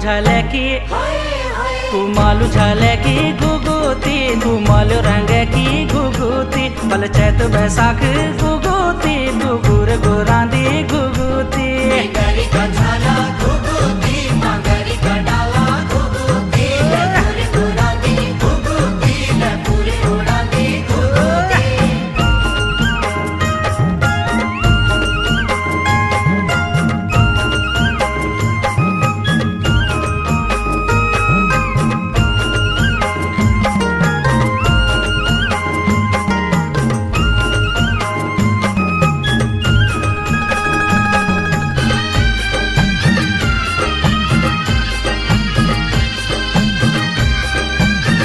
झाले की कुमालू झाले की घुघुती कुमालू रंग की घुघुती बल चैत बैसाख